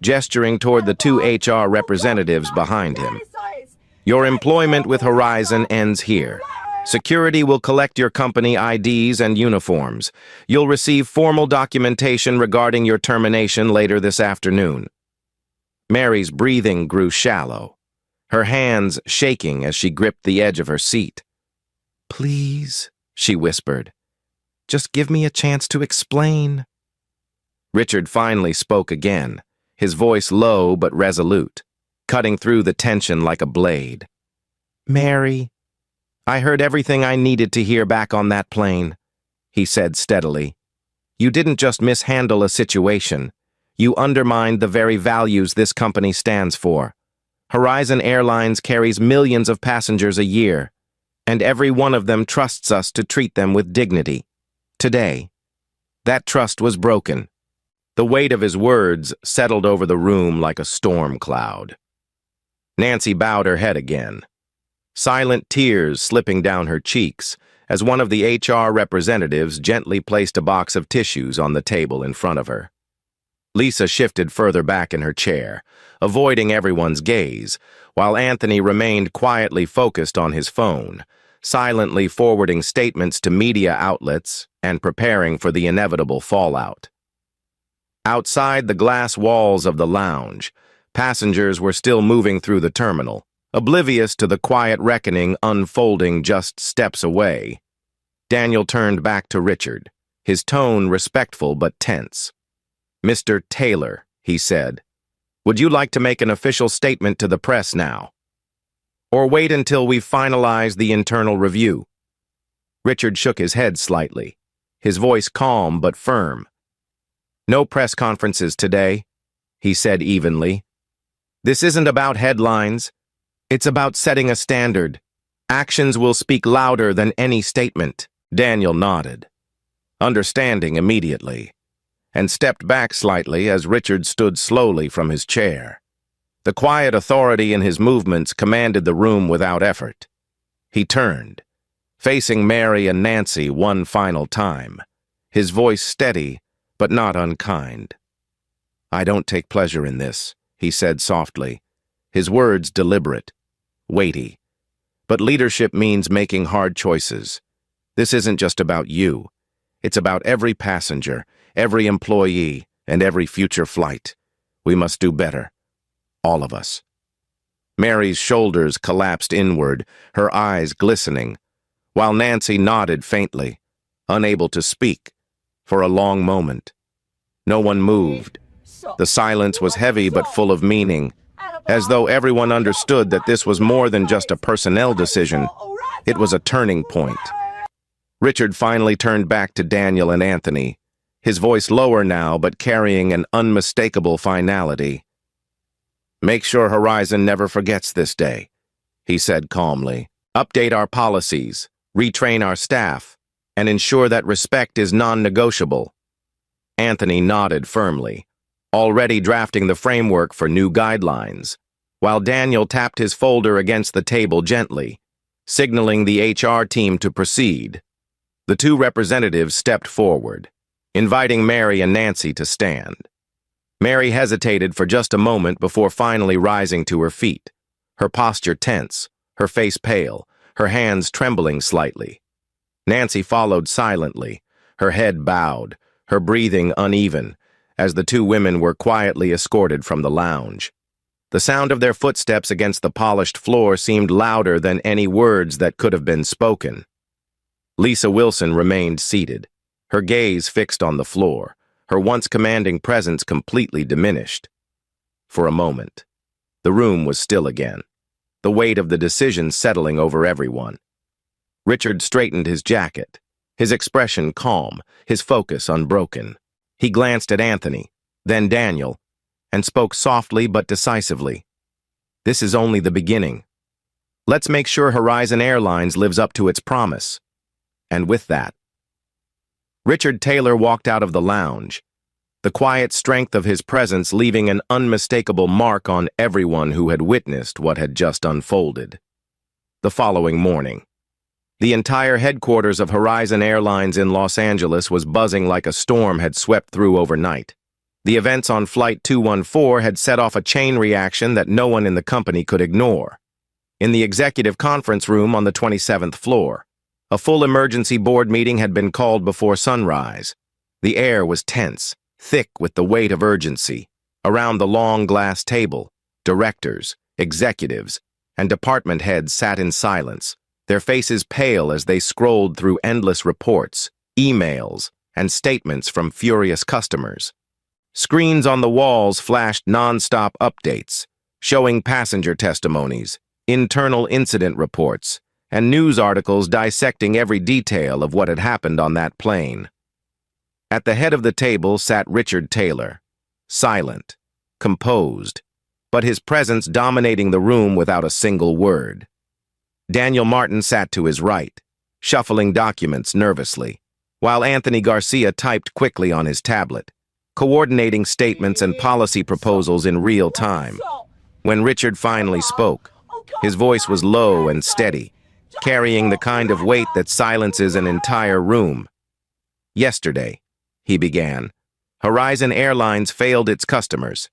gesturing toward the two HR representatives behind him. "Your employment with Horizon ends here. Security will collect your company IDs and uniforms. You'll receive formal documentation regarding your termination later this afternoon." Mary's breathing grew shallow, her hands shaking as she gripped the edge of her seat. "Please," she whispered, "just give me a chance to explain." Richard finally spoke again, his voice low but resolute, cutting through the tension like a blade. "Mary, I heard everything I needed to hear back on that plane," he said steadily. You didn't just mishandle a situation. You undermined the very values this company stands for. Horizon Airlines carries millions of passengers a year, and every one of them trusts us to treat them with dignity. Today, that trust was broken. The weight of his words settled over the room like a storm cloud. Nancy bowed her head again, silent tears slipping down her cheeks as one of the HR representatives gently placed a box of tissues on the table in front of her. Lisa shifted further back in her chair, avoiding everyone's gaze, while Anthony remained quietly focused on his phone, silently forwarding statements to media outlets and preparing for the inevitable fallout. Outside the glass walls of the lounge, passengers were still moving through the terminal, oblivious to the quiet reckoning unfolding just steps away. Daniel turned back to Richard, his tone respectful but tense. "Mr. Taylor," he said, "would you like to make an official statement to the press now? Or wait until we finalize the internal review?" Richard shook his head slightly, his voice calm but firm. "No press conferences today," he said evenly. "This isn't about headlines. It's about setting a standard. Actions will speak louder than any statement." Daniel nodded, understanding immediately, and stepped back slightly as Richard stood slowly from his chair. The quiet authority in his movements commanded the room without effort. He turned, facing Mary and Nancy one final time, his voice steady but not unkind. "I don't take pleasure in this," he said softly, his words deliberate, weighty. "But leadership means making hard choices. This isn't just about you. It's about every passenger, every employee, and every future flight. We must do better. All of us." Mary's shoulders collapsed inward, her eyes glistening, while Nancy nodded faintly, unable to speak, for a long moment. No one moved. The silence was heavy but full of meaning, as though everyone understood that this was more than just a personnel decision. It was a turning point. Richard finally turned back to Daniel and Anthony, his voice lower now but carrying an unmistakable finality. "Make sure Horizon never forgets this day," he said calmly. "Update our policies, retrain our staff, and ensure that respect is non-negotiable." Anthony nodded firmly, already drafting the framework for new guidelines, while Daniel tapped his folder against the table gently, signaling the HR team to proceed. The two representatives stepped forward, inviting Mary and Nancy to stand. Mary hesitated for just a moment before finally rising to her feet, her posture tense, her face pale, her hands trembling slightly. Nancy followed silently, her head bowed, her breathing uneven, as the two women were quietly escorted from the lounge. The sound of their footsteps against the polished floor seemed louder than any words that could have been spoken. Lisa Wilson remained seated, her gaze fixed on the floor, her once commanding presence completely diminished. For a moment, the room was still again, the weight of the decision settling over everyone. Richard straightened his jacket, his expression calm, his focus unbroken. He glanced at Anthony, then Daniel, and spoke softly but decisively. "This is only the beginning. Let's make sure Horizon Airlines lives up to its promise." And with that, Richard Taylor walked out of the lounge, the quiet strength of his presence leaving an unmistakable mark on everyone who had witnessed what had just unfolded. The following morning, the entire headquarters of Horizon Airlines in Los Angeles was buzzing like a storm had swept through overnight. The events on Flight 214 had set off a chain reaction that no one in the company could ignore. In the executive conference room on the 27th floor, a full emergency board meeting had been called before sunrise. The air was tense, thick with the weight of urgency. Around the long glass table, directors, executives, and department heads sat in silence, their faces pale as they scrolled through endless reports, emails, and statements from furious customers. Screens on the walls flashed non-stop updates, showing passenger testimonies, internal incident reports, and news articles dissecting every detail of what had happened on that plane. At the head of the table sat Richard Taylor, silent, composed, but his presence dominating the room without a single word. Daniel Martin sat to his right, shuffling documents nervously, while Anthony Garcia typed quickly on his tablet, coordinating statements and policy proposals in real time. When Richard finally spoke, his voice was low and steady, carrying the kind of weight that silences an entire room. Yesterday, he began, Horizon Airlines failed its customers.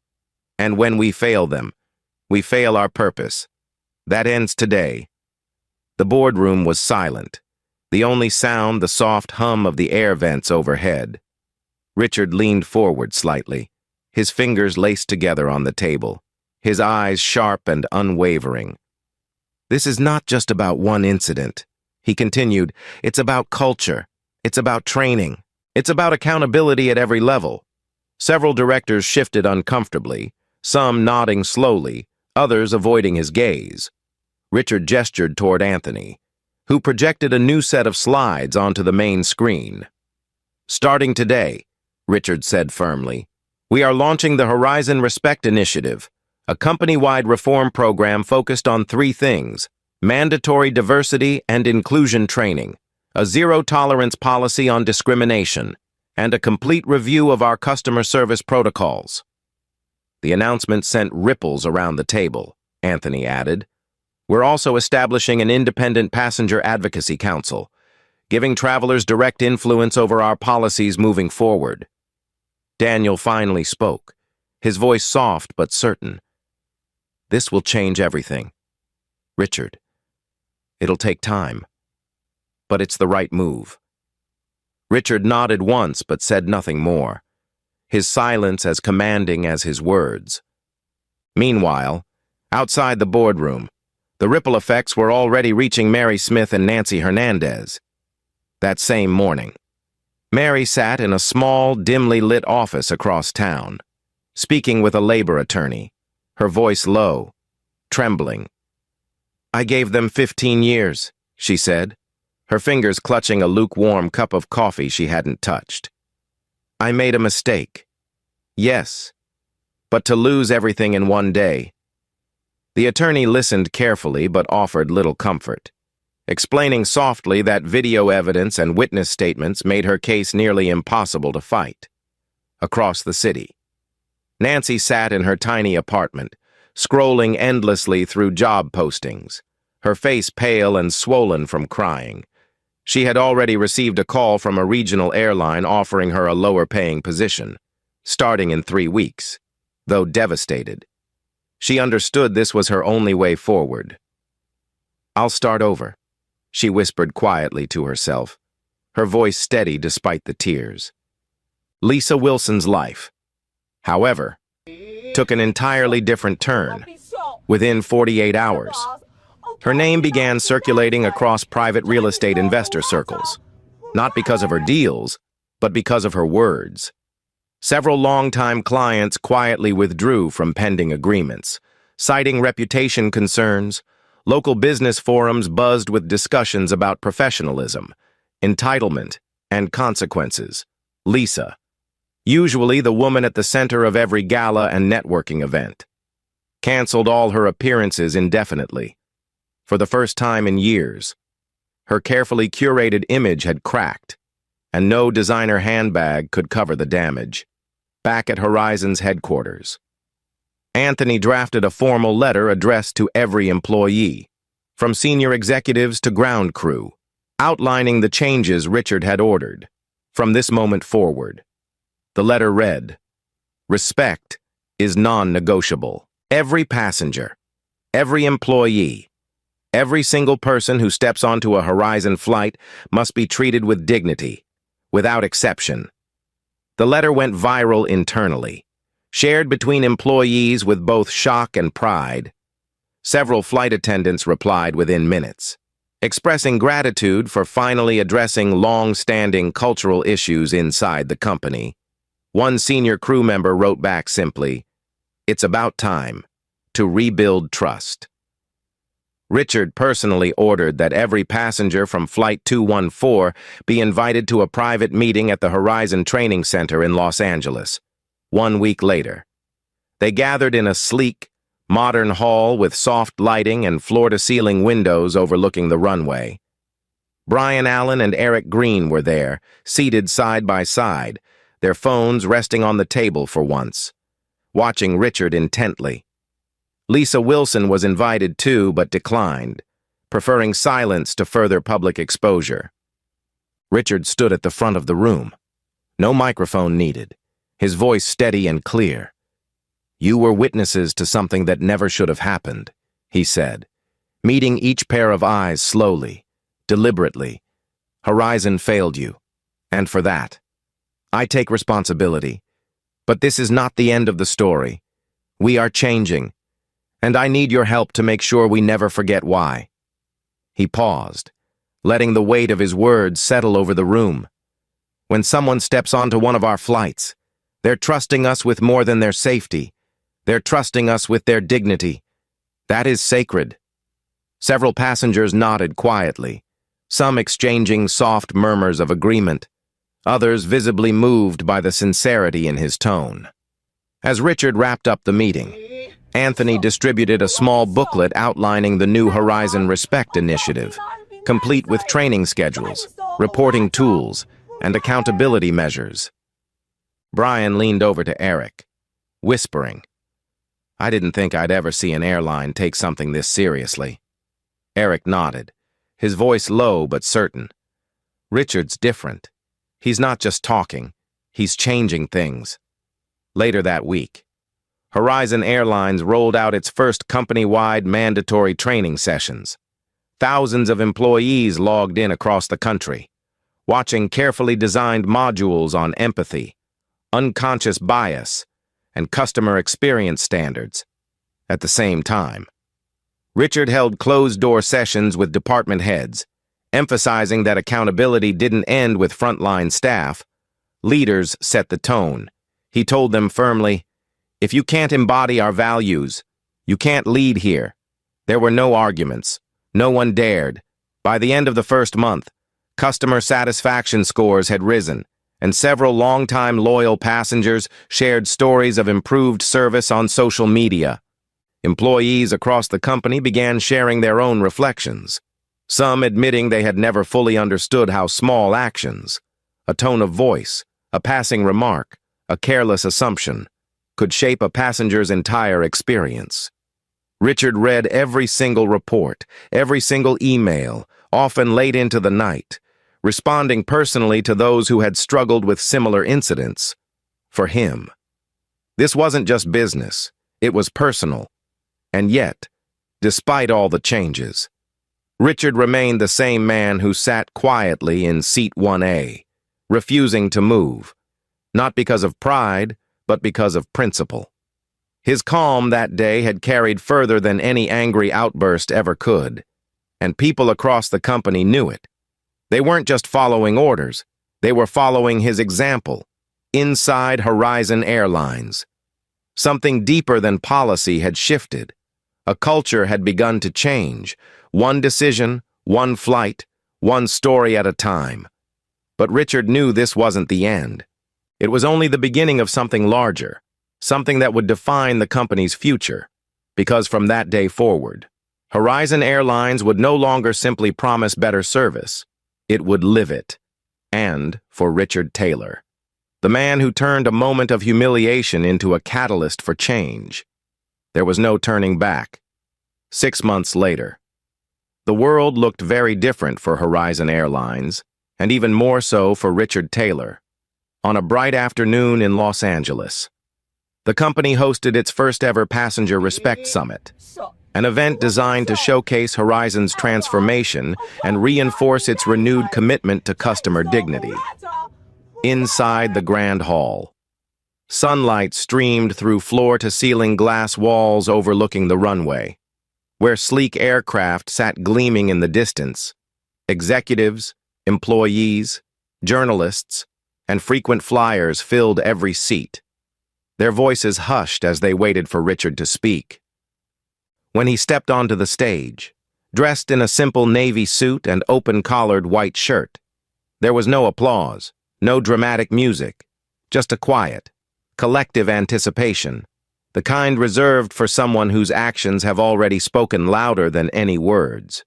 And when we fail them, we fail our purpose. That ends today. The boardroom was silent, the only sound the soft hum of the air vents overhead. Richard leaned forward slightly, his fingers laced together on the table, his eyes sharp and unwavering. This is not just about one incident, he continued. It's about culture. It's about training. It's about accountability at every level. Several directors shifted uncomfortably, some nodding slowly, others avoiding his gaze. Richard gestured toward Anthony, who projected a new set of slides onto the main screen. Starting today, Richard said firmly, we are launching the Horizon Respect Initiative, a company-wide reform program focused on 3 things: mandatory diversity and inclusion training, a zero-tolerance policy on discrimination, and a complete review of our customer service protocols. The announcement sent ripples around the table, Anthony added. We're also establishing an independent passenger advocacy council, giving travelers direct influence over our policies moving forward. Daniel finally spoke, his voice soft but certain. This will change everything. Richard, it'll take time, but it's the right move. Richard nodded once but said nothing more, his silence as commanding as his words. Meanwhile, outside the boardroom, the ripple effects were already reaching Mary Smith and Nancy Hernandez. That same morning, Mary sat in a small, dimly lit office across town, speaking with a labor attorney, her voice low, trembling. I gave them 15 years, she said, her fingers clutching a lukewarm cup of coffee she hadn't touched. I made a mistake. Yes, but to lose everything in one day. The attorney listened carefully but offered little comfort, explaining softly that video evidence and witness statements made her case nearly impossible to fight. Across the city, Nancy sat in her tiny apartment, scrolling endlessly through job postings, her face pale and swollen from crying. She had already received a call from a regional airline offering her a lower-paying position, starting in 3 weeks, though devastated. She understood this was her only way forward. I'll start over, she whispered quietly to herself, her voice steady despite the tears. Lisa Wilson's life, however, took an entirely different turn. Within 48 hours, her name began circulating across private real estate investor circles, not because of her deals, but because of her words. Several longtime clients quietly withdrew from pending agreements, citing reputation concerns. Local business forums buzzed with discussions about professionalism, entitlement, and consequences. Lisa, usually the woman at the center of every gala and networking event, canceled all her appearances indefinitely. For the first time in years, her carefully curated image had cracked, and no designer handbag could cover the damage. Back at Horizon's headquarters, Anthony drafted a formal letter addressed to every employee, from senior executives to ground crew, outlining the changes Richard had ordered. From this moment forward, the letter read, Respect is non-negotiable. Every passenger, every employee, every single person who steps onto a Horizon flight must be treated with dignity, without exception. The letter went viral internally, shared between employees with both shock and pride. Several flight attendants replied within minutes, expressing gratitude for finally addressing long-standing cultural issues inside the company. One senior crew member wrote back simply, It's about time to rebuild trust. Richard personally ordered that every passenger from Flight 214 be invited to a private meeting at the Horizon Training Center in Los Angeles. 1 week later, they gathered in a sleek, modern hall with soft lighting and floor-to-ceiling windows overlooking the runway. Brian Allen and Eric Green were there, seated side by side, their phones resting on the table for once, watching Richard intently. Lisa Wilson was invited too, but declined, preferring silence to further public exposure. Richard stood at the front of the room. No microphone needed, his voice steady and clear. "You were witnesses to something that never should have happened," he said, meeting each pair of eyes slowly, deliberately. "Horizon failed you, and for that, I take responsibility. But this is not the end of the story. We are changing, and I need your help to make sure we never forget why." He paused, letting the weight of his words settle over the room. "When someone steps onto one of our flights, they're trusting us with more than their safety. They're trusting us with their dignity. That is sacred." Several passengers nodded quietly, some exchanging soft murmurs of agreement, others visibly moved by the sincerity in his tone. As Richard wrapped up the meeting, Anthony distributed a small booklet outlining the new Horizon Respect initiative, complete with training schedules, reporting tools, and accountability measures. Brian leaned over to Eric, whispering, "I didn't think I'd ever see an airline take something this seriously." Eric nodded, his voice low but certain. "Richard's different. He's not just talking, he's changing things." Later that week, Horizon Airlines rolled out its first company-wide mandatory training sessions. Thousands of employees logged in across the country, watching carefully designed modules on empathy, unconscious bias, and customer experience standards. At the same time, Richard held closed-door sessions with department heads, emphasizing that accountability didn't end with frontline staff. Leaders set the tone. He told them firmly, "If you can't embody our values, you can't lead here." There were no arguments. No one dared. By the end of the first month, customer satisfaction scores had risen, and several longtime loyal passengers shared stories of improved service on social media. Employees across the company began sharing their own reflections, some admitting they had never fully understood how small actions, a tone of voice, a passing remark, a careless assumption, could shape a passenger's entire experience. Richard read every single report, every single email, often late into the night, responding personally to those who had struggled with similar incidents. For him, this wasn't just business, it was personal. And yet, despite all the changes, Richard remained the same man who sat quietly in seat 1A, refusing to move, not because of pride, but because of principle. His calm that day had carried further than any angry outburst ever could, and people across the company knew it. They weren't just following orders, they were following his example, inside Horizon Airlines. Something deeper than policy had shifted. A culture had begun to change, one decision, one flight, one story at a time. But Richard knew this wasn't the end. It was only the beginning of something larger, something that would define the company's future. Because from that day forward, Horizon Airlines would no longer simply promise better service. It would live it. And for Richard Taylor, the man who turned a moment of humiliation into a catalyst for change, there was no turning back. 6 months later, the world looked very different for Horizon Airlines, and even more so for Richard Taylor. On a bright afternoon in Los Angeles, the company hosted its first-ever Passenger Respect Summit, an event designed to showcase Horizon's transformation and reinforce its renewed commitment to customer dignity. Inside the Grand Hall, sunlight streamed through floor-to-ceiling glass walls overlooking the runway, where sleek aircraft sat gleaming in the distance. Executives, employees, journalists, and frequent flyers filled every seat, their voices hushed as they waited for Richard to speak. When he stepped onto the stage, dressed in a simple navy suit and open-collared white shirt. There was no applause, no dramatic music, just a quiet, collective anticipation, the kind reserved for someone whose actions have already spoken louder than any words.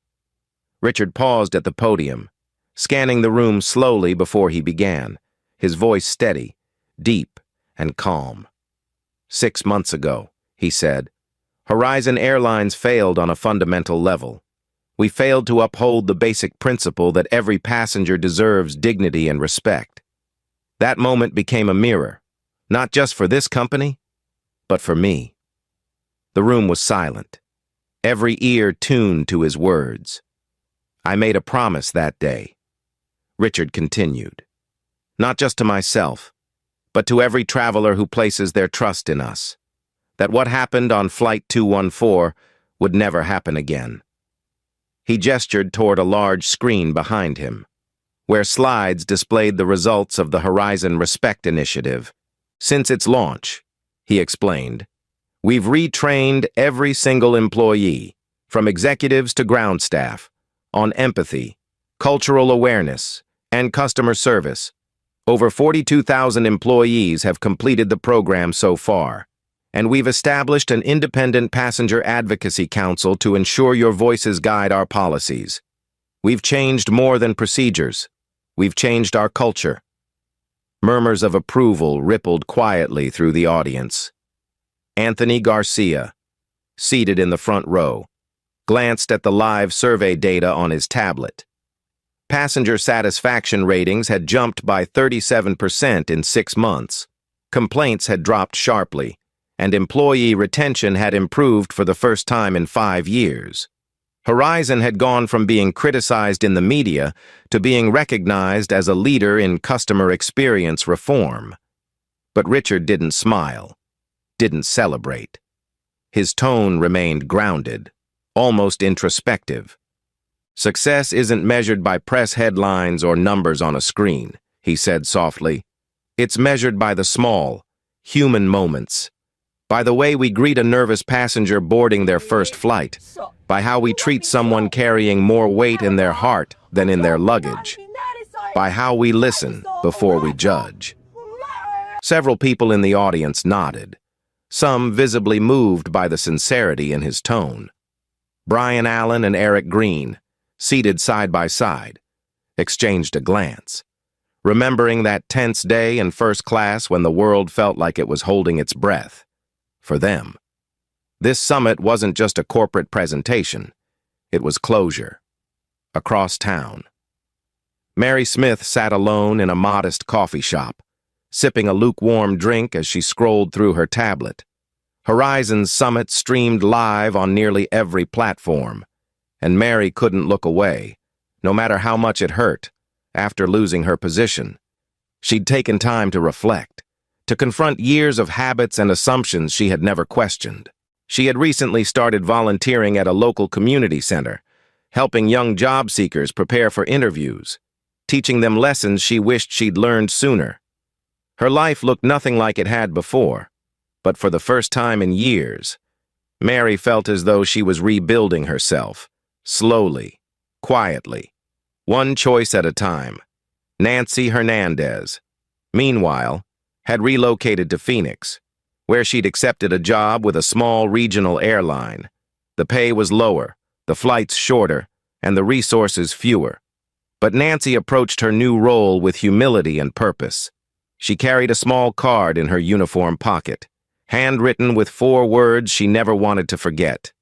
Richard paused at the podium, scanning the room slowly before he began, his voice steady, deep, and calm. 6 months ago, he said, Horizon Airlines failed on a fundamental level. We failed to uphold the basic principle that every passenger deserves dignity and respect. That moment became a mirror, not just for this company, but for me. The room was silent, every ear tuned to his words. I made a promise that day. Richard continued, not just to myself, but to every traveler who places their trust in us, that what happened on Flight 214 would never happen again. He gestured toward a large screen behind him, where slides displayed the results of the Horizon Respect Initiative. Since its launch, he explained, we've retrained every single employee, from executives to ground staff, on empathy, cultural awareness, and customer service. Over 42,000 employees have completed the program so far, and we've established an independent passenger advocacy council to ensure your voices guide our policies. We've changed more than procedures. We've changed our culture. Murmurs of approval rippled quietly through the audience. Anthony Garcia, seated in the front row, glanced at the live survey data on his tablet. Passenger satisfaction ratings had jumped by 37% in 6 months. Complaints had dropped sharply, and employee retention had improved for the first time in 5 years. Horizon had gone from being criticized in the media to being recognized as a leader in customer experience reform. But Richard didn't smile, didn't celebrate. His tone remained grounded, almost introspective. Success isn't measured by press headlines or numbers on a screen, he said softly. It's measured by the small, human moments. By the way we greet a nervous passenger boarding their first flight, by how we treat someone carrying more weight in their heart than in their luggage, by how we listen before we judge. Several people in the audience nodded, some visibly moved by the sincerity in his tone. Brian Allen and Eric Green, seated side by side, exchanged a glance, remembering that tense day in first class when the world felt like it was holding its breath. For them, this summit wasn't just a corporate presentation, it was closure. Across town. Mary Smith sat alone in a modest coffee shop, sipping a lukewarm drink as she scrolled through her tablet. Horizon's summit streamed live on nearly every platform, and Mary couldn't look away, no matter how much it hurt, after losing her position. She'd taken time to reflect, to confront years of habits and assumptions she had never questioned. She had recently started volunteering at a local community center, helping young job seekers prepare for interviews, teaching them lessons she wished she'd learned sooner. Her life looked nothing like it had before, but for the first time in years, Mary felt as though she was rebuilding herself, slowly, quietly, one choice at a time. Nancy Hernandez, meanwhile, had relocated to Phoenix, where she'd accepted a job with a small regional airline. The pay was lower, the flights shorter, and the resources fewer. But Nancy approached her new role with humility and purpose. She carried a small card in her uniform pocket, handwritten with 4 words she never wanted to forget.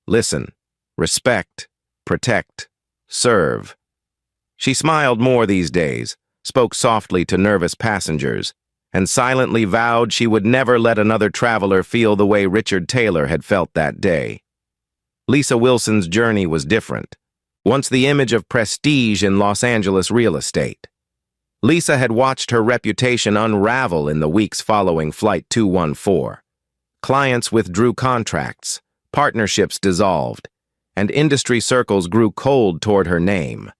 Listen, respect, protect, serve. She smiled more these days, spoke softly to nervous passengers, and silently vowed she would never let another traveler feel the way Richard Taylor had felt that day. Lisa Wilson's journey was different, once the image of prestige in Los Angeles real estate. Lisa had watched her reputation unravel in the weeks following Flight 214. Clients withdrew contracts, partnerships dissolved, and industry circles grew cold toward her name.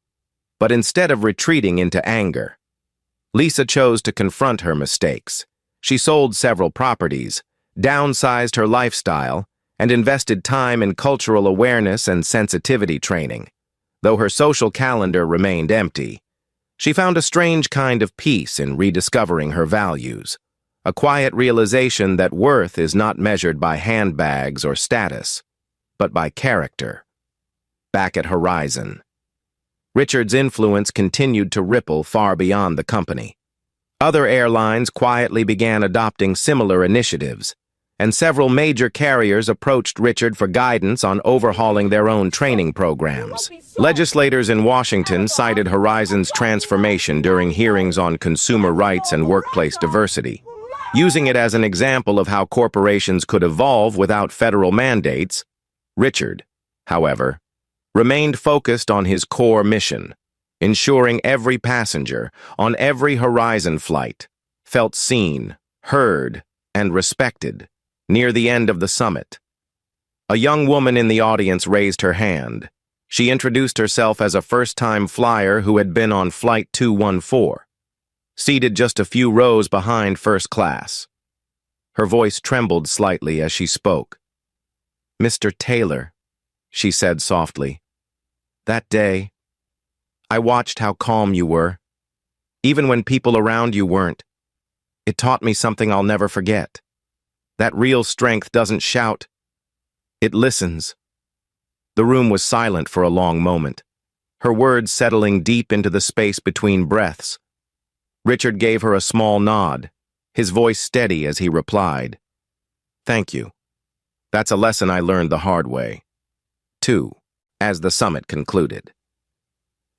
But instead of retreating into anger, Lisa chose to confront her mistakes. She sold several properties, downsized her lifestyle, and invested time in cultural awareness and sensitivity training. Though her social calendar remained empty, she found a strange kind of peace in rediscovering her values, a quiet realization that worth is not measured by handbags or status, but by character. Back at Horizon, Richard's influence continued to ripple far beyond the company. Other airlines quietly began adopting similar initiatives, and several major carriers approached Richard for guidance on overhauling their own training programs. Legislators in Washington cited Horizon's transformation during hearings on consumer rights and workplace diversity. Using it as an example of how corporations could evolve without federal mandates, Richard, however, remained focused on his core mission, ensuring every passenger on every Horizon flight felt seen, heard, and respected. Near the end of the summit, a young woman in the audience raised her hand. She introduced herself as a first-time flyer who had been on Flight 214, seated just a few rows behind first class. Her voice trembled slightly as she spoke. "Mr. Taylor," she said softly, "that day, I watched how calm you were, even when people around you weren't. It taught me something I'll never forget. That real strength doesn't shout, it listens." The room was silent for a long moment, her words settling deep into the space between breaths. Richard gave her a small nod, his voice steady as he replied, "Thank you. That's a lesson I learned the hard way." 2. As the summit concluded,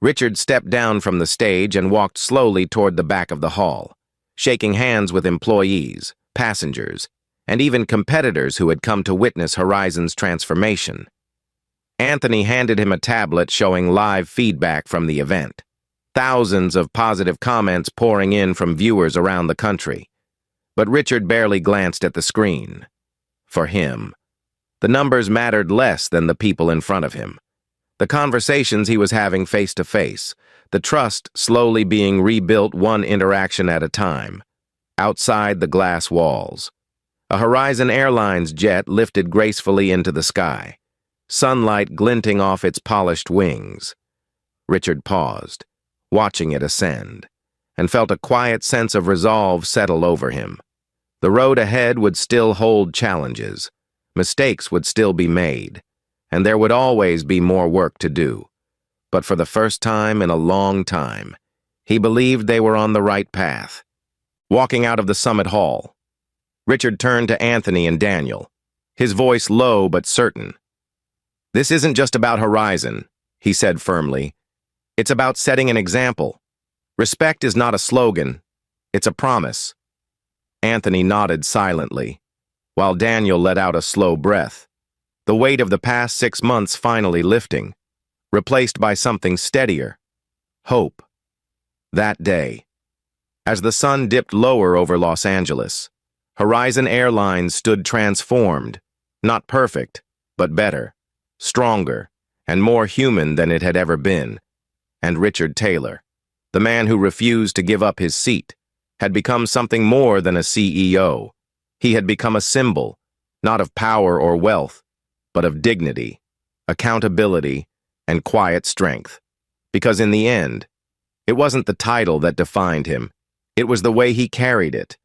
Richard stepped down from the stage and walked slowly toward the back of the hall, shaking hands with employees, passengers, and even competitors who had come to witness Horizon's transformation. Anthony handed him a tablet showing live feedback from the event, thousands of positive comments pouring in from viewers around the country. But Richard barely glanced at the screen. For him, the numbers mattered less than the people in front of him. The conversations he was having face to face, the trust slowly being rebuilt one interaction at a time, outside the glass walls. A Horizon Airlines jet lifted gracefully into the sky, sunlight glinting off its polished wings. Richard paused, watching it ascend, and felt a quiet sense of resolve settle over him. The road ahead would still hold challenges, mistakes would still be made, and there would always be more work to do. But for the first time in a long time, he believed they were on the right path. Walking out of the summit hall, Richard turned to Anthony and Daniel, his voice low but certain. "This isn't just about Horizon," he said firmly. "It's about setting an example. Respect is not a slogan, it's a promise." Anthony nodded silently, while Daniel let out a slow breath, the weight of the past 6 months finally lifting, replaced by something steadier: hope. That day, as the sun dipped lower over Los Angeles, Horizon Airlines stood transformed, not perfect, but better, stronger, and more human than it had ever been. And Richard Taylor, the man who refused to give up his seat, had become something more than a CEO. He had become a symbol, not of power or wealth, but of dignity, accountability, and quiet strength. Because in the end, it wasn't the title that defined him, it was the way he carried it.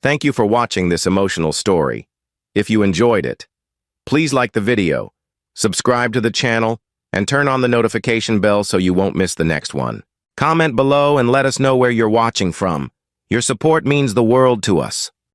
Thank you for watching this emotional story. If you enjoyed it, please like the video, subscribe to the channel, and turn on the notification bell so you won't miss the next one. Comment below and let us know where you're watching from. Your support means the world to us.